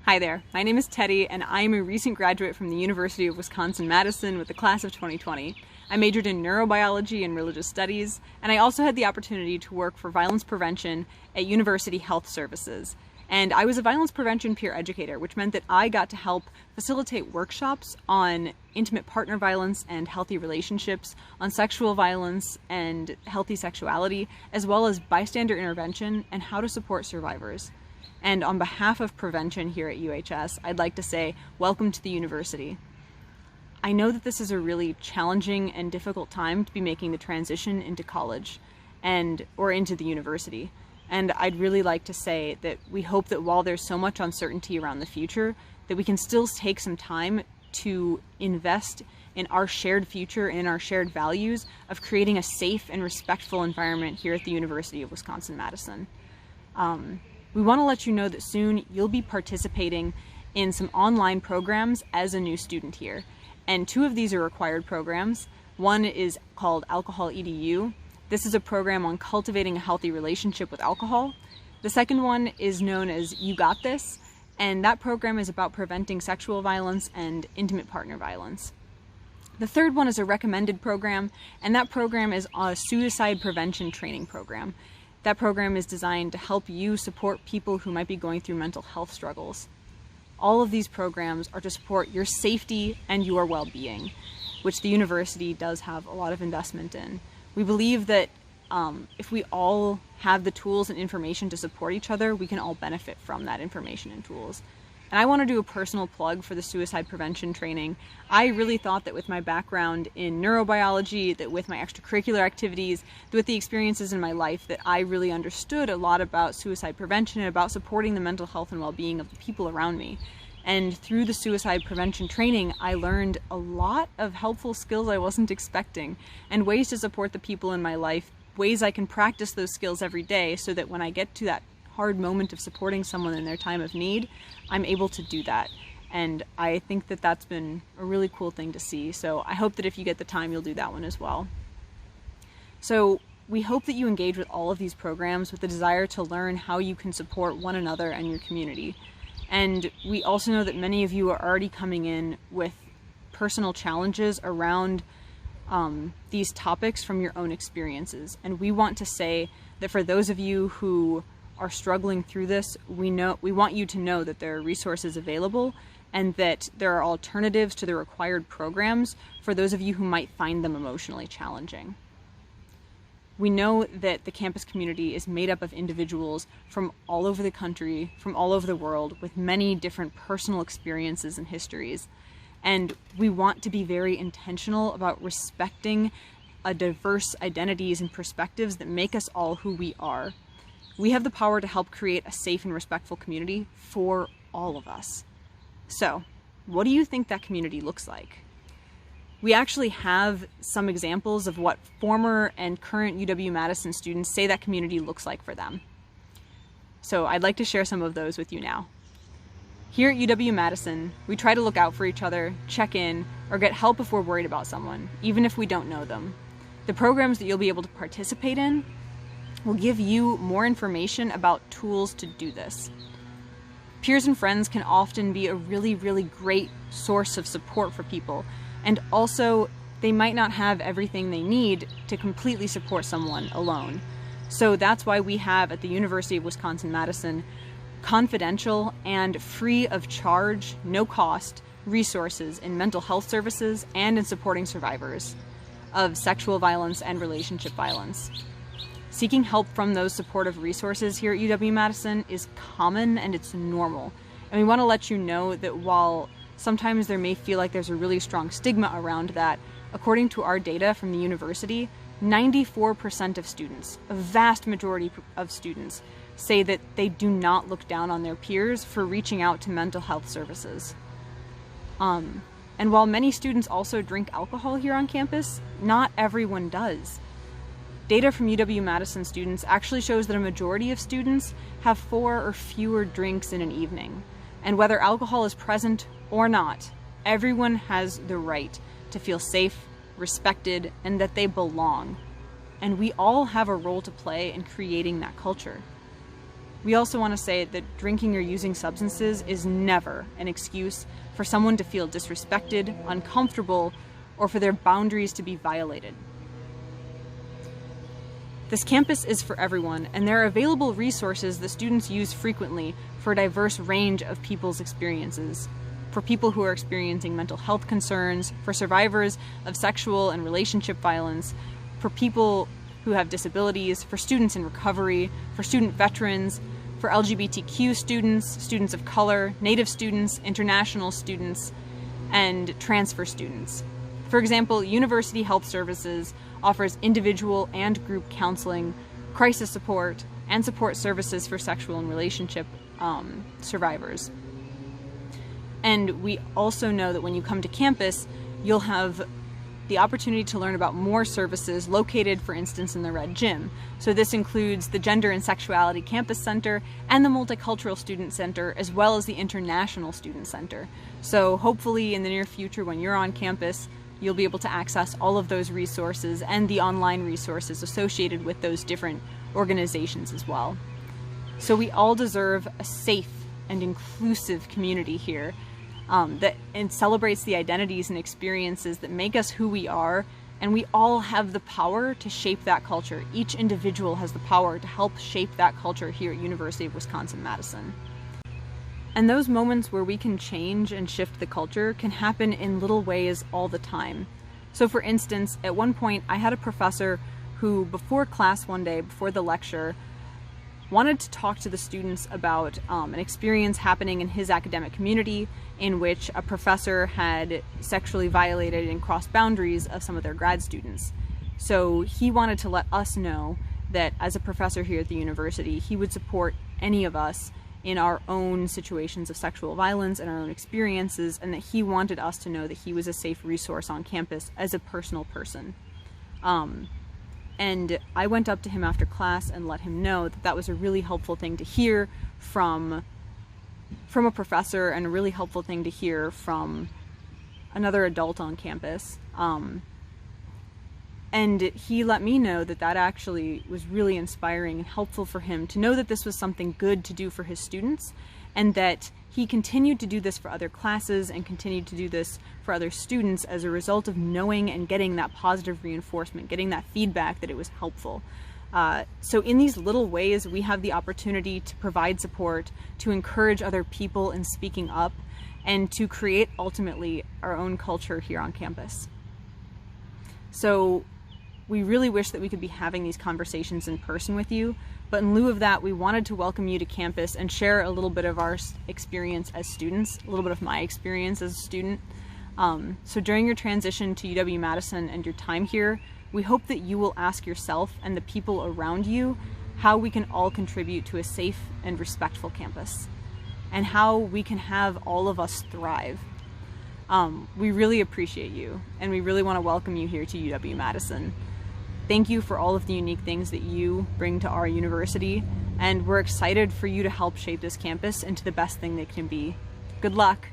Hi there, my name is Teddy and I am a recent graduate from the University of Wisconsin-Madison with the class of 2020. I majored in neurobiology and religious studies, and I also had the opportunity to work for violence prevention at University Health Services. And I was a violence prevention peer educator, which meant that I got to help facilitate workshops on intimate partner violence and healthy relationships, on sexual violence and healthy sexuality, as well as bystander intervention and how to support survivors. And on behalf of prevention here at UHS, I'd like to say, welcome to the university. I know that this is a really challenging and difficult time to be making the transition into college or into the university. And I'd really like to say that we hope that while there's so much uncertainty around the future, that we can still take some time to invest in our shared future and in our shared values of creating a safe and respectful environment here at the University of Wisconsin-Madison. We want to let you know that soon you'll be participating in some online programs as a new student here. And two of these are required programs. One is called Alcohol EDU. This is a program on cultivating a healthy relationship with alcohol. The second one is known as You Got This, and that program is about preventing sexual violence and intimate partner violence. The third one is a recommended program, and that program is a suicide prevention training program. That program is designed to help you support people who might be going through mental health struggles. All of these programs are to support your safety and your well-being, which the university does have a lot of investment in. We believe that if we all have the tools and information to support each other, we can all benefit from that information and tools. And I want to do a personal plug for the suicide prevention training. I really thought that with my background in neurobiology, that with my extracurricular activities, that with the experiences in my life, that I really understood a lot about suicide prevention and about supporting the mental health and well-being of the people around me. And through the suicide prevention training, I learned a lot of helpful skills I wasn't expecting, and ways to support the people in my life, ways I can practice those skills every day so that when I get to that hard moment of supporting someone in their time of need, I'm able to do that. And I think that that's been a really cool thing to see. So I hope that if you get the time, you'll do that one as well. So we hope that you engage with all of these programs with the desire to learn how you can support one another and your community. And we also know that many of you are already coming in with personal challenges around these topics from your own experiences. And we want to say that for those of you who are struggling through this, we want you to know that there are resources available and that there are alternatives to the required programs for those of you who might find them emotionally challenging. We know that the campus community is made up of individuals from all over the country, from all over the world, with many different personal experiences and histories. And we want to be very intentional about respecting diverse identities and perspectives that make us all who we are. We have the power to help create a safe and respectful community for all of us. So, what do you think that community looks like? We actually have some examples of what former and current UW-Madison students say that community looks like for them. So I'd like to share some of those with you now. Here at UW-Madison, we try to look out for each other, check in, or get help if we're worried about someone, even if we don't know them. The programs that you'll be able to participate in will give you more information about tools to do this. Peers and friends can often be a really, really great source of support for people, and also they might not have everything they need to completely support someone alone. So that's why we have at the University of Wisconsin-Madison confidential and free of charge, no cost, resources in mental health services and in supporting survivors of sexual violence and relationship violence. Seeking help from those supportive resources here at UW-Madison is common and it's normal. And we want to let you know that while sometimes there may feel like there's a really strong stigma around that, according to our data from the university, 94% of students, a vast majority of students, say that they do not look down on their peers for reaching out to mental health services. And while many students also drink alcohol here on campus, not everyone does. Data from UW-Madison students actually shows that a majority of students have 4 or fewer drinks in an evening. And whether alcohol is present or not, everyone has the right to feel safe, respected, and that they belong. And we all have a role to play in creating that culture. We also want to say that drinking or using substances is never an excuse for someone to feel disrespected, uncomfortable, or for their boundaries to be violated. This campus is for everyone, and there are available resources that students use frequently for a diverse range of people's experiences. For people who are experiencing mental health concerns, for survivors of sexual and relationship violence, for people who have disabilities, for students in recovery, for student veterans, for LGBTQ students, students of color, Native students, international students, and transfer students. For example, University Health Services offers individual and group counseling, crisis support, and support services for sexual and relationship survivors. And we also know that when you come to campus, you'll have the opportunity to learn about more services located, for instance, in the Red Gym. So this includes the Gender and Sexuality Campus Center and the Multicultural Student Center, as well as the International Student Center. So hopefully in the near future, when you're on campus, you'll be able to access all of those resources and the online resources associated with those different organizations as well. So we all deserve a safe and inclusive community here that celebrates the identities and experiences that make us who we are, and we all have the power to shape that culture. Each individual has the power to help shape that culture here at University of Wisconsin-Madison. And those moments where we can change and shift the culture can happen in little ways all the time. So for instance, at one point I had a professor who, before class one day, before the lecture, wanted to talk to the students about an experience happening in his academic community in which a professor had sexually violated and crossed boundaries of some of their grad students. So he wanted to let us know that as a professor here at the university, he would support any of us in our own situations of sexual violence and our own experiences, and that he wanted us to know that he was a safe resource on campus as a personal person. And I went up to him after class and let him know that that was a really helpful thing to hear from a professor, and a really helpful thing to hear from another adult on campus. And he let me know that that actually was really inspiring and helpful for him to know that this was something good to do for his students, and that he continued to do this for other classes and continued to do this for other students as a result of knowing and getting that positive reinforcement, getting that feedback that it was helpful. So in these little ways, we have the opportunity to provide support, to encourage other people in speaking up, and to create ultimately our own culture here on campus. So we really wish that we could be having these conversations in person with you, but in lieu of that, we wanted to welcome you to campus and share a little bit of our experience as students, a little bit of my experience as a student. So during your transition to UW-Madison and your time here, we hope that you will ask yourself and the people around you how we can all contribute to a safe and respectful campus, and how we can have all of us thrive. We really appreciate you, and we really want to welcome you here to UW-Madison. Thank you for all of the unique things that you bring to our university, and we're excited for you to help shape this campus into the best thing that it can be. Good luck!